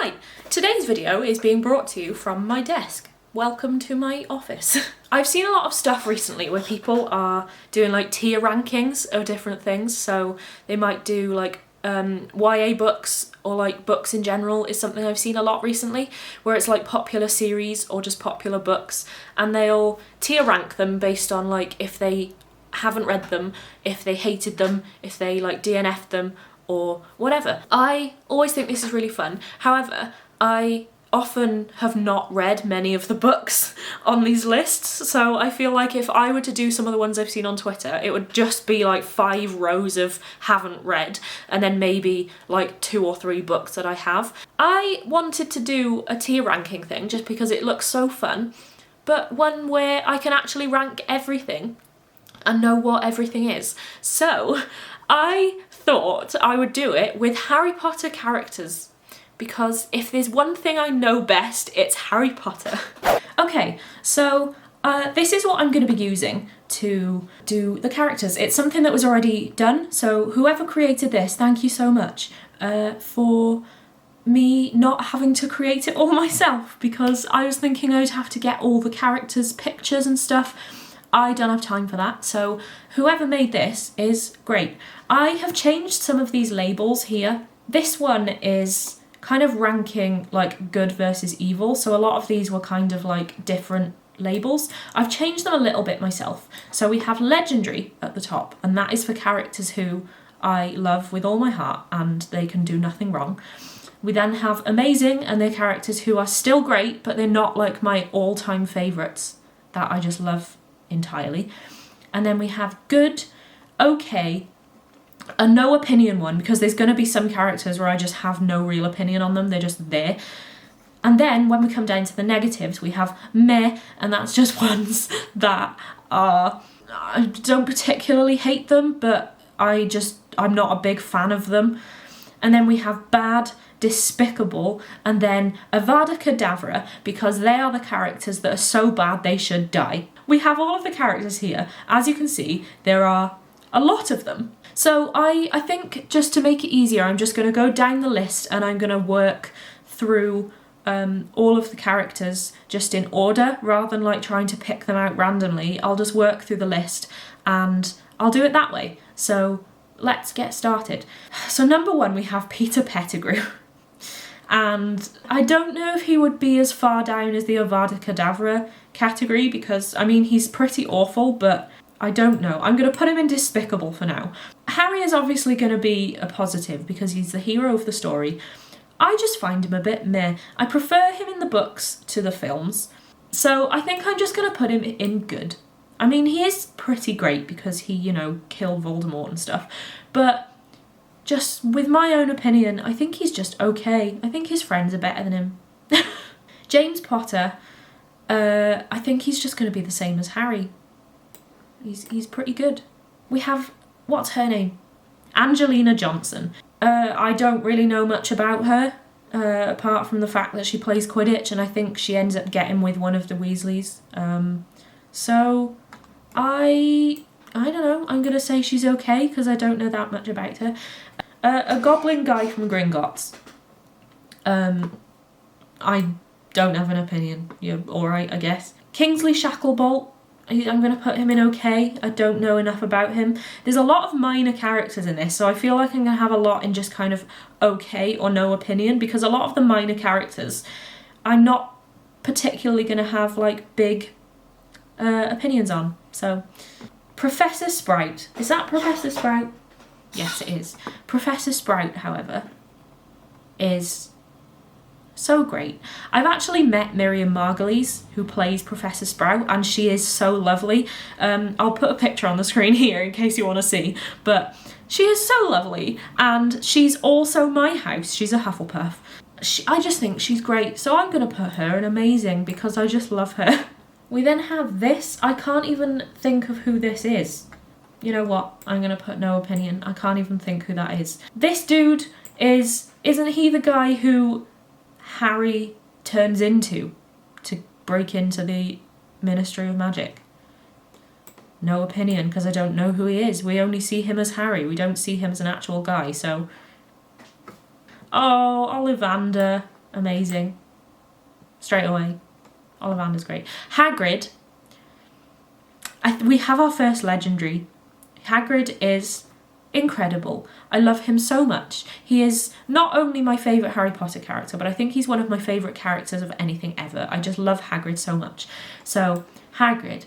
Hi! Today's video is being brought to you from my desk. Welcome to my office. I've seen a lot of stuff recently where people are doing like tier rankings of different things. So they might do like YA books or like books in general is something I've seen a lot recently, where it's like popular series or just popular books, and they'll tier rank them based on like if they haven't read them, if they hated them, if they like DNF'd them or whatever. I always think this is really fun. However, I often have not read many of the books on these lists, so I feel like if I were to do some of the ones I've seen on Twitter, it would just be like 5 rows of haven't read and then maybe like 2 or 3 books that I have. I wanted to do a tier ranking thing just because it looks so fun, but one where I can actually rank everything and know what everything is. So I thought I would do it with Harry Potter characters, because if there's one thing I know best, it's Harry Potter. Okay, so this is what I'm going to be using to do the characters. It's something that was already done, so whoever created this, thank you so much for me not having to create it all myself, because I was thinking I'd have to get all the characters' pictures and stuff. I don't have time for that, so whoever made this is great. I have changed some of these labels here. This one is kind of ranking like good versus evil, so a lot of these were kind of like different labels. I've changed them a little bit myself. So we have legendary at the top, and that is for characters who I love with all my heart and they can do nothing wrong. We then have amazing, and they're characters who are still great, but they're not like my all-time favourites that I just love entirely. And then we have good, okay, a no opinion one, because there's going to be some characters where I just have no real opinion on them, they're just there. And then when we come down to the negatives, we have meh, and that's just ones that are, I don't particularly hate them, but I'm not a big fan of them. And then we have bad, despicable, and then Avada Kedavra, because they are the characters that are so bad they should die. We have all of the characters here. As you can see, there are a lot of them. So I think just to make it easier, I'm just going to go down the list and I'm going to work through all of the characters just in order, rather than like trying to pick them out randomly. I'll just work through the list and I'll do it that way. So let's get started. So number 1, we have Peter Pettigrew. And I don't know if he would be as far down as the Avada Kedavra category, because, I mean, he's pretty awful, but I don't know. I'm going to put him in Despicable for now. Harry is obviously going to be a positive because he's the hero of the story. I just find him a bit meh. I prefer him in the books to the films, so I think I'm just going to put him in good. I mean, he is pretty great because he, you know, killed Voldemort and stuff, but just with my own opinion, I think he's just okay. I think his friends are better than him. James Potter, I think he's just going to be the same as Harry. He's pretty good. We have, what's her name? Angelina Johnson. I don't really know much about her, apart from the fact that she plays Quidditch, and I think she ends up getting with one of the Weasleys. So I don't know, I'm going to say she's okay because I don't know that much about her. A goblin guy from Gringotts. I don't have an opinion. You're alright, I guess. Kingsley Shacklebolt. I'm going to put him in okay. I don't know enough about him. There's a lot of minor characters in this, so I feel like I'm going to have a lot in just kind of okay or no opinion, because a lot of the minor characters I'm not particularly going to have like big opinions on. So Professor Sprout. Is that Professor Sprout? Yes, it is. Professor Sprout, however, is so great. I've actually met Miriam Margolyes, who plays Professor Sprout, and she is so lovely. I'll put a picture on the screen here in case you want to see, but she is so lovely, and she's also my house. She's a Hufflepuff. I just think she's great, so I'm going to put her in amazing because I just love her. We then have this. I can't even think of who this is. You know what? I'm going to put no opinion. I can't even think who that is. This dude isn't he the guy who Harry turns into to break into the Ministry of Magic? No opinion, because I don't know who he is. We only see him as Harry. We don't see him as an actual guy, so... Oh, Ollivander. amazing. Straight away. Ollivander's great. Hagrid, we have our first legendary. Hagrid is incredible. I love him so much. He is not only my favourite Harry Potter character, but I think he's one of my favourite characters of anything ever. I just love Hagrid so much. So Hagrid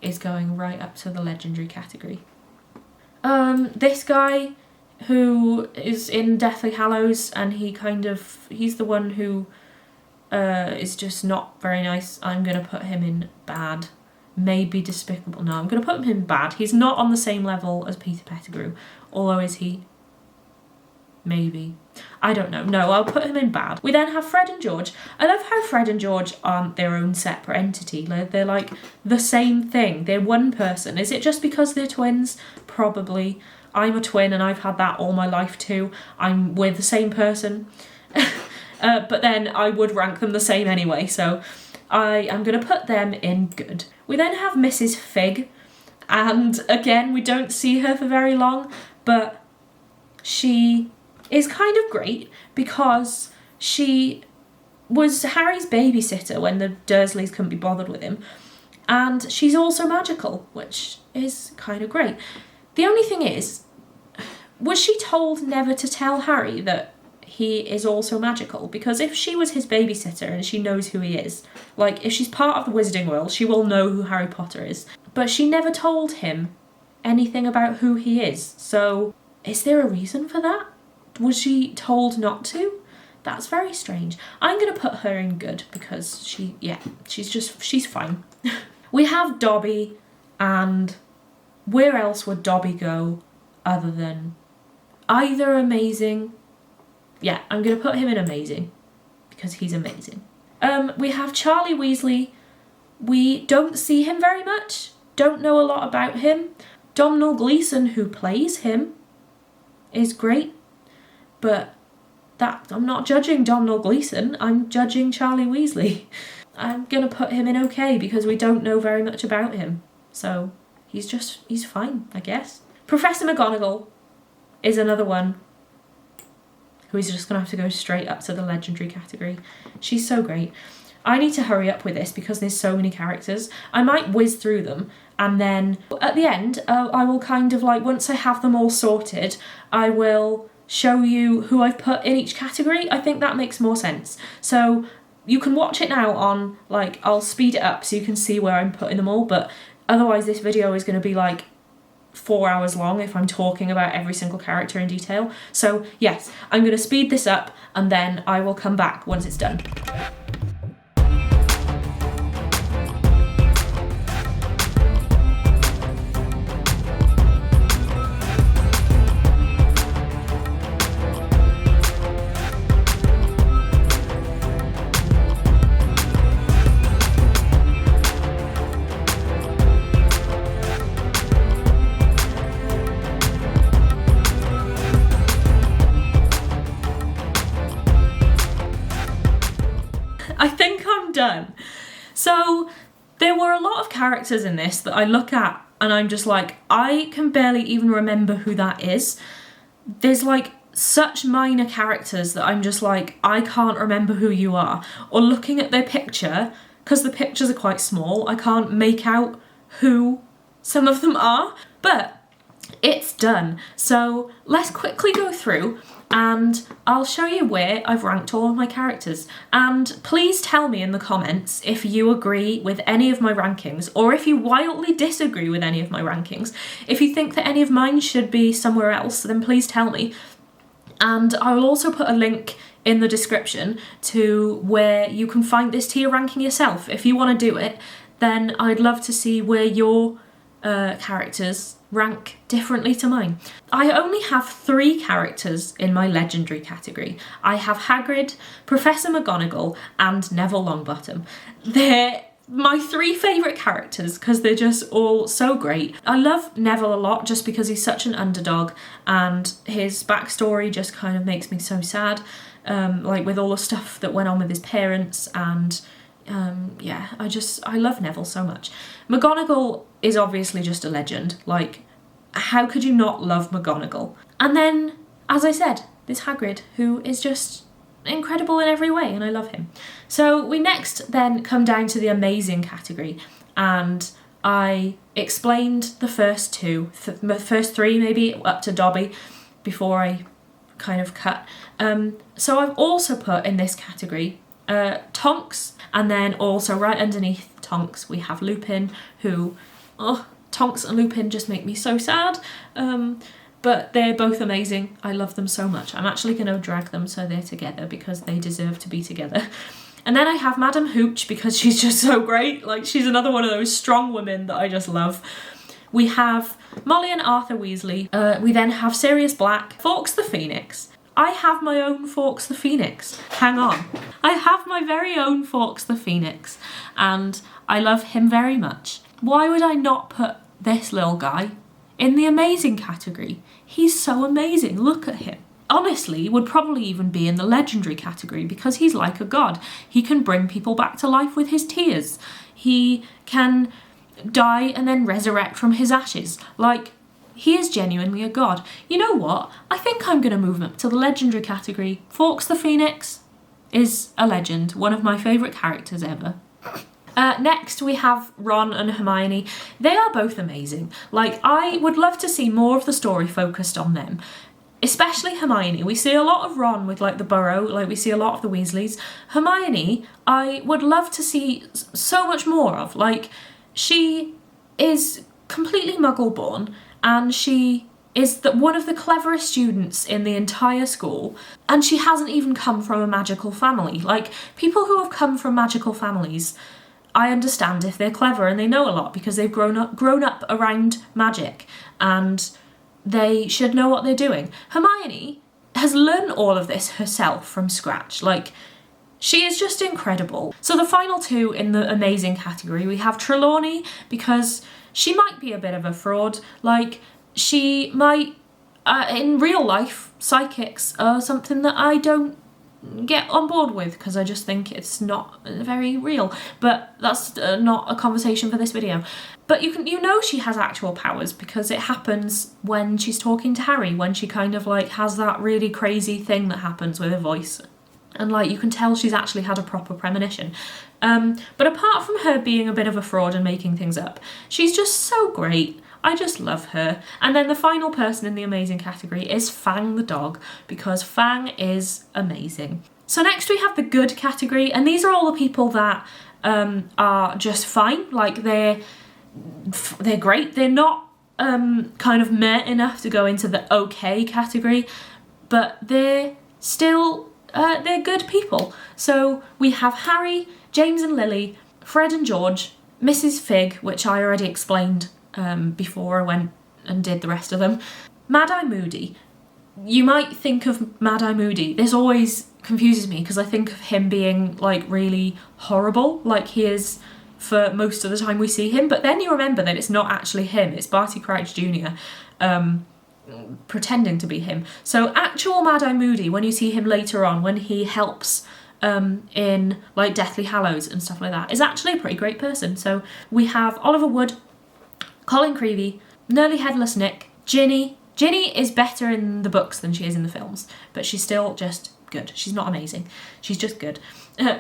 is going right up to the legendary category. This guy who is in Deathly Hallows, and he's the one who is just not very nice. I'm going to put him in bad. Maybe Despicable. No, I'm going to put him in bad. He's not on the same level as Peter Pettigrew. Although, is he? Maybe. I don't know. No, I'll put him in bad. We then have Fred and George. I love how Fred and George aren't their own separate entity. They're like the same thing. They're one person. Is it just because they're twins? Probably. I'm a twin and I've had that all my life too. We're the same person. But then I would rank them the same anyway, so I am going to put them in good. We then have Mrs. Fig, and again, we don't see her for very long, but she is kind of great because she was Harry's babysitter when the Dursleys couldn't be bothered with him, and she's also magical, which is kind of great. The only thing is, was she told never to tell Harry that he is also magical? Because if she was his babysitter and she knows who he is, like if she's part of the Wizarding World, she will know who Harry Potter is. But she never told him anything about who he is. So is there a reason for that? Was she told not to? That's very strange. I'm going to put her in good because she's fine. We have Dobby, and where else would Dobby go other than either amazing? Yeah, I'm going to put him in amazing because he's amazing. We have Charlie Weasley. We don't see him very much. Don't know a lot about him. Domhnall Gleeson, who plays him, is great. But I'm not judging Domhnall Gleeson. I'm judging Charlie Weasley. I'm going to put him in okay because we don't know very much about him. So he's fine, I guess. Professor McGonagall is another one who's just going to have to go straight up to the legendary category. She's so great. I need to hurry up with this because there's so many characters. I might whiz through them, and then at the end, I will kind of like, once I have them all sorted, I will show you who I've put in each category. I think that makes more sense. So you can watch it now on, like, I'll speed it up so you can see where I'm putting them all, but otherwise this video is going to be like 4 hours long if I'm talking about every single character in detail. So yes, I'm going to speed this up and then I will come back once it's done. I think I'm done. So there were a lot of characters in this that I look at and I'm just like, I can barely even remember who that is. There's like such minor characters that I'm just like, I can't remember who you are. Or looking at their picture, because the pictures are quite small, I can't make out who some of them are. But it's done. So let's quickly go through and I'll show you where I've ranked all of my characters. And please tell me in the comments if you agree with any of my rankings or if you wildly disagree with any of my rankings. If you think that any of mine should be somewhere else, then please tell me. And I will also put a link in the description to where you can find this tier ranking yourself. If you want to do it, then I'd love to see where your characters rank differently to mine. I only have 3 characters in my legendary category. I have Hagrid, Professor McGonagall, and Neville Longbottom. They're my 3 favourite characters because they're just all so great. I love Neville a lot just because he's such an underdog and his backstory just kind of makes me so sad, like with all the stuff that went on with his parents, and yeah, I love Neville so much. McGonagall is obviously just a legend. Like, how could you not love McGonagall? And then, as I said, there's Hagrid, who is just incredible in every way, and I love him. So we next then come down to the amazing category, and I explained the first two, the first three maybe, up to Dobby, before I kind of cut. So I've also put in this category Tonks, and then also right underneath Tonks we have Lupin, who, Tonks and Lupin just make me so sad. But they're both amazing. I love them so much. I'm actually going to drag them so they're together because they deserve to be together. And then I have Madam Hooch because she's just so great. Like, she's another one of those strong women that I just love. We have Molly and Arthur Weasley. We then have Sirius Black, Fawkes the Phoenix. I have my own Fawkes the Phoenix. Hang on. I have my very own Fawkes the Phoenix, and I love him very much. Why would I not put this little guy in the amazing category? He's so amazing. Look at him. Honestly, would probably even be in the legendary category because he's like a god. He can bring people back to life with his tears. He can die and then resurrect from his ashes. Like, he is genuinely a god. You know what? I think I'm going to move him up to the legendary category. Fawkes the Phoenix is a legend. One of my favourite characters ever. Next we have Ron and Hermione. They are both amazing. Like, I would love to see more of the story focused on them. Especially Hermione. We see a lot of Ron with like the Burrow, like we see a lot of the Weasleys. Hermione, I would love to see so much more of. Like, she is completely Muggle-born, and she is one of the cleverest students in the entire school, and she hasn't even come from a magical family. Like, people who have come from magical families, I understand if they're clever and they know a lot because they've grown up around magic, and they should know what they're doing. Hermione has learned all of this herself from scratch. Like, she is just incredible. So the final two in the amazing category, we have Trelawney, because she might be a bit of a fraud. Like, she might, in real life, psychics are something that I don't get on board with because I just think it's not very real. But that's not a conversation for this video. But you know she has actual powers because it happens when she's talking to Harry, when she kind of like has that really crazy thing that happens with her voice. And like, you can tell she's actually had a proper premonition. But apart from her being a bit of a fraud and making things up, she's just so great. I just love her. And then the final person in the amazing category is Fang the dog, because Fang is amazing. So next we have the good category, and these are all the people that are just fine. Like, they're great. They're not kind of meh enough to go into the okay category, but they're still they're good people. So we have Harry, James and Lily, Fred and George, Mrs. Fig, which I already explained before I went and did the rest of them. Mad-Eye Moody. You might think of Mad-Eye Moody. This always confuses me because I think of him being like really horrible, like he is for most of the time we see him, but then you remember that it's not actually him, it's Barty Crouch Jr. Pretending to be him. So actual Mad-Eye Moody, when you see him later on, when he helps in like Deathly Hallows and stuff like that, is actually a pretty great person. So we have Oliver Wood, Colin Creevey, Nearly Headless Nick, Ginny. Ginny is better in the books than she is in the films, but she's still just good. She's not amazing, she's just good.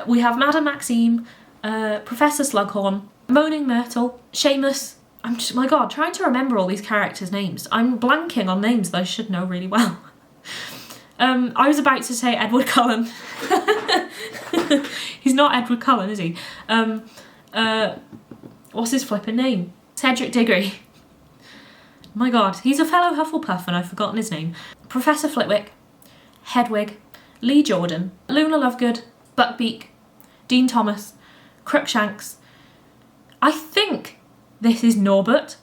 We have Madame Maxime, Professor Slughorn, Moaning Myrtle, Seamus. I'm just, my god, trying to remember all these characters' names. I'm blanking on names that I should know really well. I was about to say Edward Cullen. He's not Edward Cullen, is he? What's his flipping name? Cedric Diggory. My god, he's a fellow Hufflepuff and I've forgotten his name. Professor Flitwick, Hedwig, Lee Jordan, Luna Lovegood, Buckbeak, Dean Thomas, Crookshanks. I think this is Norbert.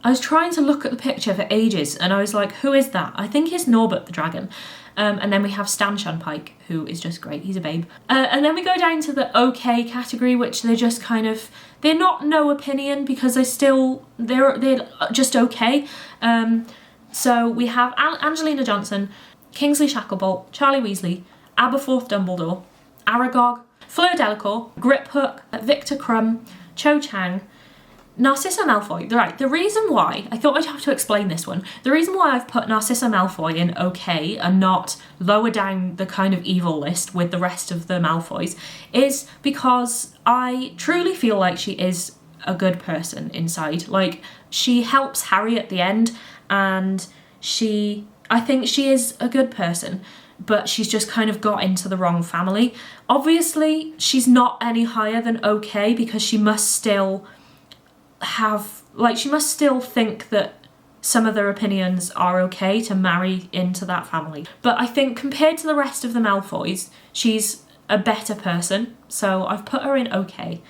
I was trying to look at the picture for ages and I was like, who is that? I think it's Norbert the dragon. And then we have Stan Shunpike, who is just great. He's a babe. And then we go down to the okay category, which they're just kind of, they're not no opinion because they're just okay. So we have Angelina Johnson, Kingsley Shacklebolt, Charlie Weasley, Aberforth Dumbledore, Aragog, Fleur Delacour, Griphook, Victor Crumb, Cho Chang, Narcissa Malfoy, right, the reason why, I thought I'd have to explain this one. The reason why I've put Narcissa Malfoy in okay and not lower down the kind of evil list with the rest of the Malfoys is because I truly feel like she is a good person inside. Like, she helps Harry at the end, and I think she is a good person, but she's just kind of got into the wrong family. Obviously, she's not any higher than okay because she must still think that some of their opinions are okay to marry into that family. But I think compared to the rest of the Malfoys, she's a better person, so I've put her in okay.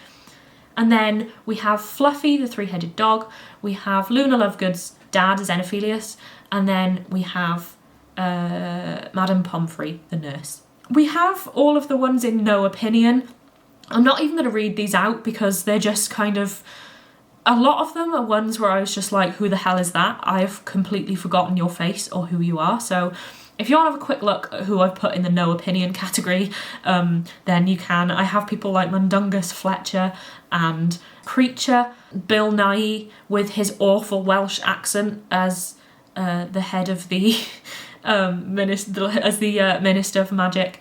And then we have Fluffy, the three-headed dog. We have Luna Lovegood's dad, Xenophilius. And then we have Madame Pomfrey, the nurse. We have all of the ones in no opinion. I'm not even going to read these out because they're just kind of... A lot of them are ones where I was just like, who the hell is that? I have completely forgotten your face or who you are. So if you want to have a quick look at who I've put in the no opinion category, then you can. I have people like Mundungus Fletcher and Creature, Bill Nighy with his awful Welsh accent as the head of the Minister for Magic.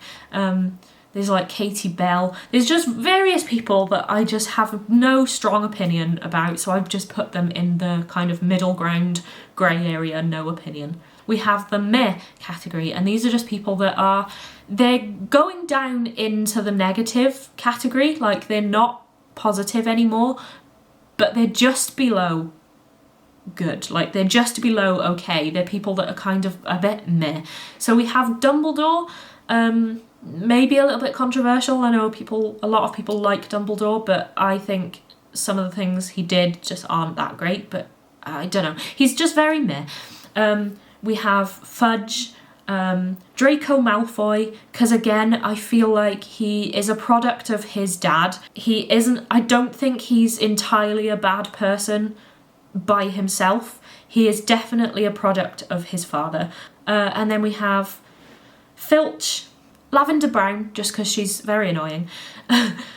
There's like Katie Bell. There's just various people that I just have no strong opinion about, so I've just put them in the kind of middle ground, grey area, no opinion. We have the meh category, and these are just people that they're going down into the negative category, like they're not positive anymore, but they're just below good, like they're just below okay. They're people that are kind of a bit meh. So we have Dumbledore, maybe a little bit controversial. I know a lot of people like Dumbledore, but I think some of the things he did just aren't that great, but I don't know. He's just very meh. We have Fudge, Draco Malfoy, because again, I feel like he is a product of his dad. I don't think he's entirely a bad person by himself. He is definitely a product of his father. And then we have Filch, Lavender Brown, just because she's very annoying,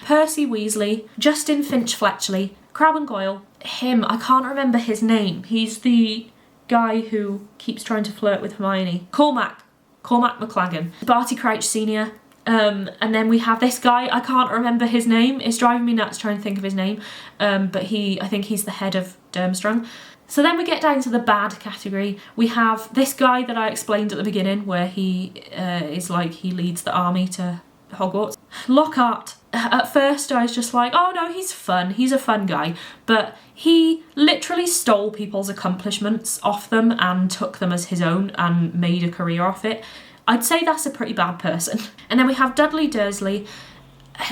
Percy Weasley, Justin Finch-Fletchley, Crabbe and Goyle, him, I can't remember his name, he's the guy who keeps trying to flirt with Hermione, Cormac McLaggen, Barty Crouch Sr., and then we have this guy, I can't remember his name, it's driving me nuts trying to think of his name, but I think he's the head of Durmstrang. So then we get down to the bad category. We have this guy that I explained at the beginning, where he is like, he leads the army to Hogwarts. Lockhart. At first I was just like, oh no, he's fun, he's a fun guy, but he literally stole people's accomplishments off them and took them as his own and made a career off it. I'd say that's a pretty bad person. And then we have Dudley Dursley.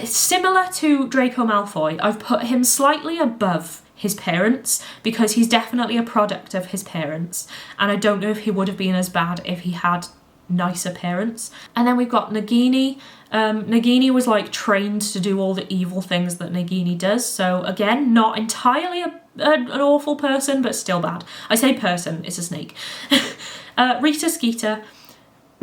Similar to Draco Malfoy, I've put him slightly above his parents because he's definitely a product of his parents, and I don't know if he would have been as bad if he had nicer parents. And then we've got Nagini. Nagini was like trained to do all the evil things that Nagini does, so again, not entirely an awful person, but still bad. I say person, it's a snake. Rita Skeeter,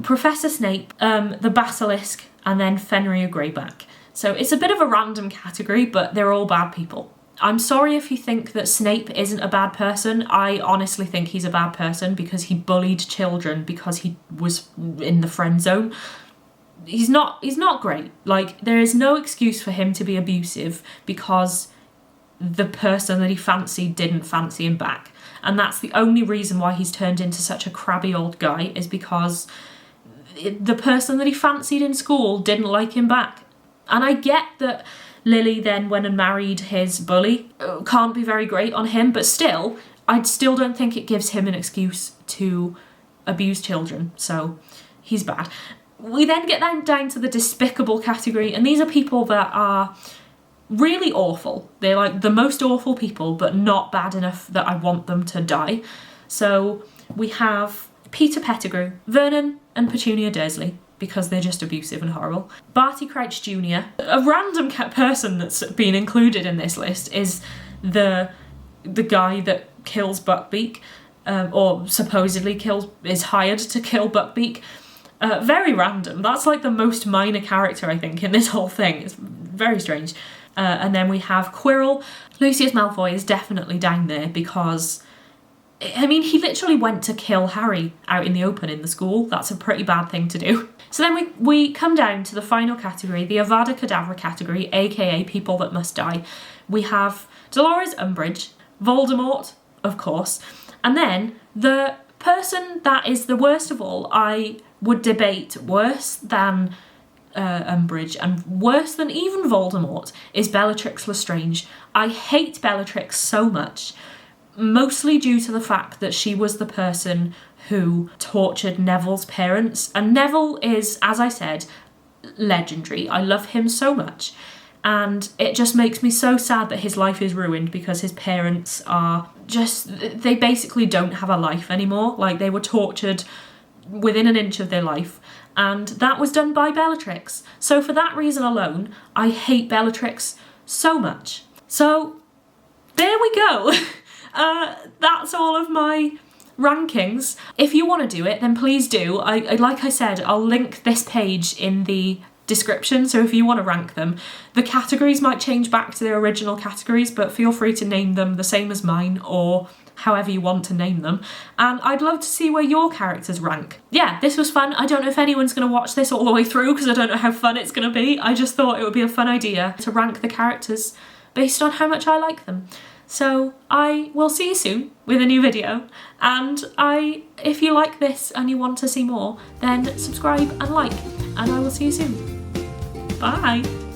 Professor Snape, the Basilisk, and then Fenrir Greyback. So it's a bit of a random category, but they're all bad people. I'm sorry if you think that Snape isn't a bad person. I honestly think he's a bad person because he bullied children because he was in the friend zone. He's not great. Like, there is no excuse for him to be abusive because the person that he fancied didn't fancy him back. And that's the only reason why he's turned into such a crabby old guy, is because the person that he fancied in school didn't like him back. And I get that Lily then went and married his bully. Can't be very great on him, but still, I still don't think it gives him an excuse to abuse children, so he's bad. We then get down to the despicable category, and these are people that are really awful. They're like the most awful people, but not bad enough that I want them to die. So we have Peter Pettigrew, Vernon and Petunia Dursley, because they're just abusive and horrible. Barty Crouch Jr. A random person that's been included in this list is the guy that kills Buckbeak, or supposedly is hired to kill Buckbeak. Very random. That's like the most minor character, I think, in this whole thing. It's very strange. And then we have Quirrell. Lucius Malfoy is definitely down there because, I mean, he literally went to kill Harry out in the open in the school. That's a pretty bad thing to do. So then we come down to the final category, the Avada Kedavra category, aka people that must die. We have Dolores Umbridge, Voldemort, of course, and then the person that is the worst of all, I would debate worse than Umbridge and worse than even Voldemort, is Bellatrix Lestrange. I hate Bellatrix so much, mostly due to the fact that she was the person who tortured Neville's parents. And Neville is, as I said, legendary. I love him so much. And it just makes me so sad that his life is ruined because his parents are just, they basically don't have a life anymore. Like, they were tortured within an inch of their life. And that was done by Bellatrix. So for that reason alone, I hate Bellatrix so much. So there we go. That's all of my rankings. If you want to do it, then please do. Like I said, I'll link this page in the description, so if you want to rank them. The categories might change back to their original categories, but feel free to name them the same as mine or however you want to name them. And I'd love to see where your characters rank. Yeah, this was fun. I don't know if anyone's going to watch this all the way through because I don't know how fun it's going to be. I just thought it would be a fun idea to rank the characters based on how much I like them. So I will see you soon with a new video, and if you like this and you want to see more, then subscribe and like, and I will see you soon. Bye!